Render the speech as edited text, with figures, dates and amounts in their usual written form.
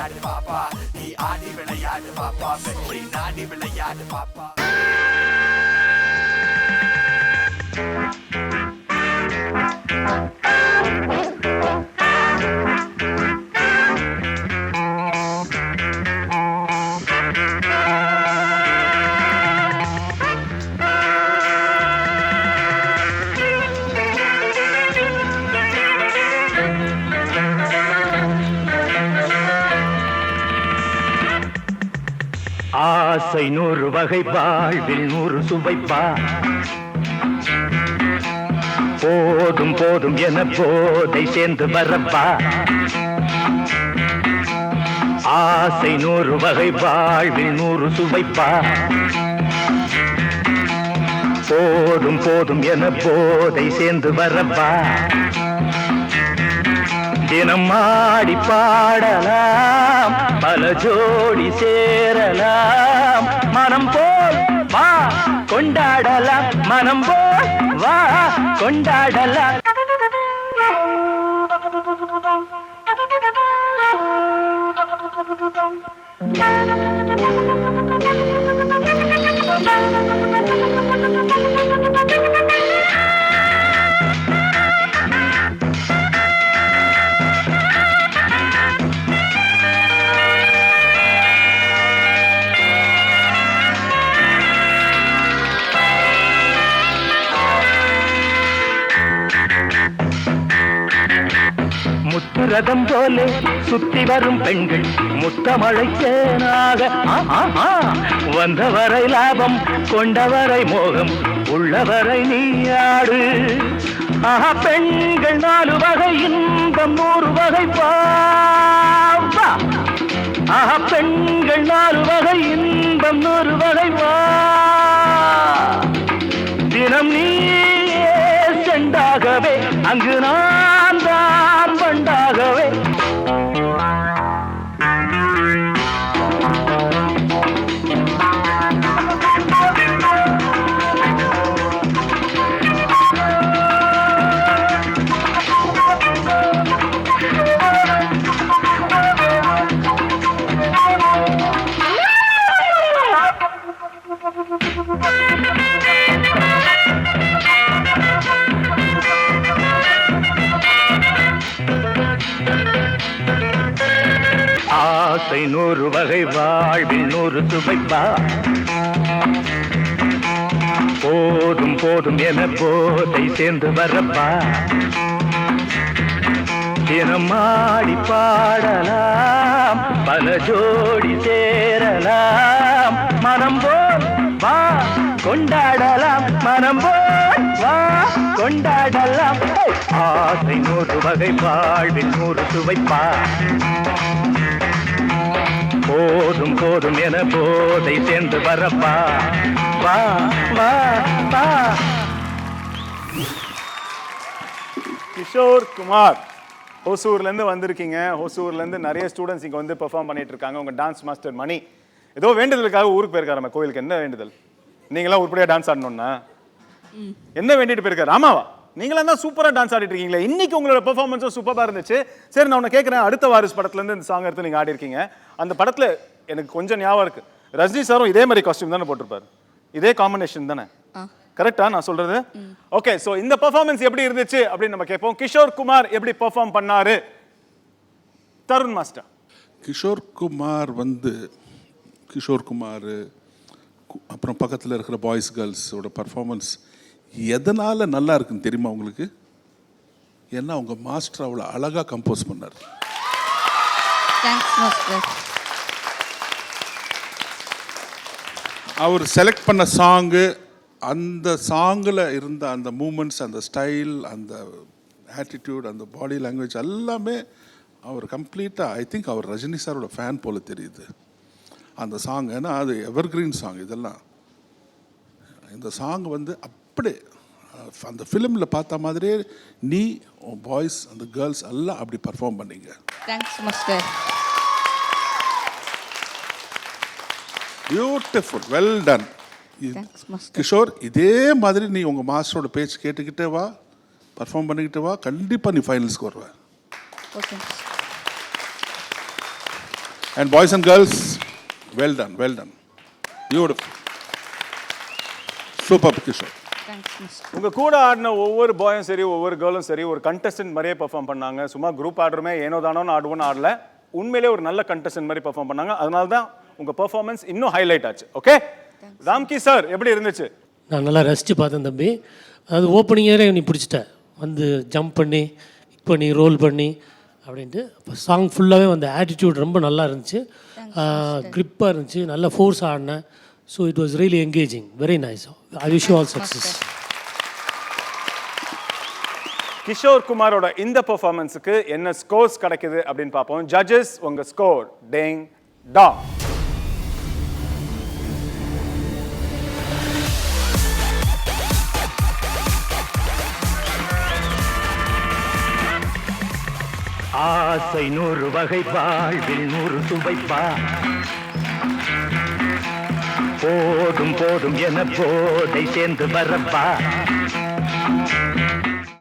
விளையாடு பாப்பா, நீ ஆடி விளையாடு பாப்பா, வெற்றி நாடி விளையாடு பாப்பா. ஆசை 100 வகை, வாழ்வில் 100 சுவைப்பா. போதும் போதும் என போதை சேர்ந்து வரப்பா. ஆசை 100 வகை, வாழ்வில் 100 சுவைப்பா. போதும் போதும் என போதை சேர்ந்து வரப்பா. தினம் ஆடி பாடலாம், பல ஜோடி சேரலாம். மனம் போல் வா கொண்டாடலாம், மனம் போல் வா கொண்டாடலாம். முத்துரதம் போலே சுத்தி வரும் பெண்கள் முத்தமழை தேனாக வந்தவரை லாபம், கொண்டவரை மோகம், உள்ளவரை நீயாடு. பெண்கள் 4 வகை, இன்பம் 100 வகை பாவா. பெண்கள் 4 வகை, இன்பம் 100 வகை வா. தினம் நீ செண்டாகவே, அங்கு நான் தான் பண்டாகவே. ஆசை 100 வகை, வாழ்வில் 100 சுவைப்பா. போதும் போதும் என போதை சேர்ந்து வரப்பா. தினம் ஆடி பாடலாம், பல ஜோடி சேரலாம். மனம் போல் வா கொண்டாடலாம், மனம் போல் வா கொண்டாடலாம். ஆசை 100 வகை, வாழ்வில் 100 சுவைப்பா. போதும் போதும் என போதை சேர்ந்து வரப்பா. வா வா வா. கிஷோர் குமார் ஹோசூர்லேருந்து வந்திருக்கீங்க. ஹோசூர்லேருந்து நிறைய ஸ்டூடெண்ட்ஸ் இங்கே வந்து பெர்ஃபார்ம் பண்ணிட்டு இருக்காங்க. உங்கள் டான்ஸ் மாஸ்டர் மணி ஏதோ வேண்டுதலுக்காக ஊருக்கு போயிருக்காரு. நம்ம கோயிலுக்கு என்ன வேண்டுதல்? நீங்களாம் உருப்படியாக டான்ஸ் ஆடணும்னா என்ன வேண்டிட்டு போயிருக்காரு? ஆமாவா? நீங்களாம் தான் சூப்பராக டான்ஸ் ஆடிட்டு இருக்கீங்களே. இன்னைக்கு உங்களோட பெர்ஃபார்மன்ஸும் சூப்பராக இருந்துச்சு. சரி, நான் உன்னை கேட்குறேன், அடுத்த வாரிசு படத்துலேருந்து இந்த சாங் எடுத்து நீங்கள் ஆடி இருக்கீங்க. அந்த படத்தில் எனக்கு கொஞ்சம் ஞாபகம் இருக்கு, ரஜினி சாரும் இதே மாதிரி காஸ்டியூம் தானே போட்டிருப்பாரு, இதே காம்பினேஷன் தானே? கரெக்டா நான் சொல்றது? ஓகே, ஸோ இந்த பெர்ஃபார்மன்ஸ் எப்படி இருந்துச்சு அப்படின்னு நம்ம கேட்போம். கிஷோர் குமார் எப்படி பெர்ஃபார்ம் பண்ணாரு? தருண் மாஸ்டர். கிஷோர் குமார் அப்புறம் பக்கத்தில் இருக்கிற பாய்ஸ் கேர்ள்ஸோட பர்ஃபார்மன்ஸ் எதனால் நல்லா இருக்குன்னு தெரியுமா உங்களுக்கு? ஏன்னா அவங்க மாஸ்டர் அவ்வளோ அழகாக கம்போஸ் பண்ணார். அவர் செலக்ட் பண்ண சாங்கு, அந்த சாங்கில் இருந்த அந்த மூமெண்ட்ஸ், அந்த ஸ்டைல், அந்த ஆட்டிடியூட், அந்த பாடி லாங்குவேஜ் எல்லாமே அவர் கம்ப்ளீட்டாக, ஐ திங்க் அவர் ரஜினி சாரோட ஃபேன் போல தெரியுது அந்த சாங். ஏன்னா அது எவர்கிரீன் சாங். இதெல்லாம் இந்த சாங் வந்து அப்படியே அந்த ஃபிலிமில் பார்த்த மாதிரியே நீ பாய்ஸ் அந்த கேர்ள்ஸ் எல்லாம் அப்படி பர்ஃபார்ம் பண்ணீங்க. Thanks master. Beautiful, well done. Kishore, இதே மாதிரி நீ உங்கள் மாஸ்டரோட பேச்சு கேட்டுக்கிட்டே வா, பர்ஃபார்ம் பண்ணிக்கிட்டே வா, கண்டிப்பாக நீ ஃபைனல்ஸ்க்கு வருவ. Okay. And boys and girls, well done, well done, beautiful, super Kishore. உங்க கூட ஆடின ஒவ்வொரு பாயும் சரி ஒவ்வொரு கேர்ளும் சரி ஒரு கண்டஸ்டன்ட் மாதிரியே பெர்ஃபார்ம் பண்ணாங்க. சும்மா குரூப் ஆடுறமே ஏனோ தானோன்னு ஆடுவோன்னு ஆடல, உண்மையிலே ஒரு நல்ல கண்டஸ்டன்ட் மாதிரி பெர்ஃபார்ம் பண்ணாங்க. அதனால தான் உங்க பெர்ஃபார்மன்ஸ் இன்னும் ஹைலைட் ஆச்சு. ஓகே, ராம்கி சார் எப்படி இருந்துச்சு? நான் நல்லா ரசித்து பார்த்தேன் தம்பி. அது ஓப்பனிங்கே நீ பிடிச்சிட்ட, வந்து ஜம்ப் பண்ணி கிக் பண்ணி ரோல் பண்ணி அப்படின்ட்டு. அப்போ சாங் ஃபுல்லாகவே அந்த ஆட்டிடியூட் ரொம்ப நல்லா இருந்துச்சு, க்ரிப்பாக இருந்துச்சு, நல்ல ஃபோர்ஸ் ஆடினேன். So it was really engaging, very nice. I wish you all success. Kishore குமாரோட இந்த பெர்ஃபார்மன்ஸுக்கு என்ன ஸ்கோர்ஸ் கிடைக்குது அப்படின்னு பார்ப்போம். ஜட்ஜஸ், உங்க ஸ்கோர் டேங் டா. ஆசை 100 வகை, வாழ்வில் 100 சுவைப்பா. போதும் போதும் என போதை சேர்ந்து வரப்பா.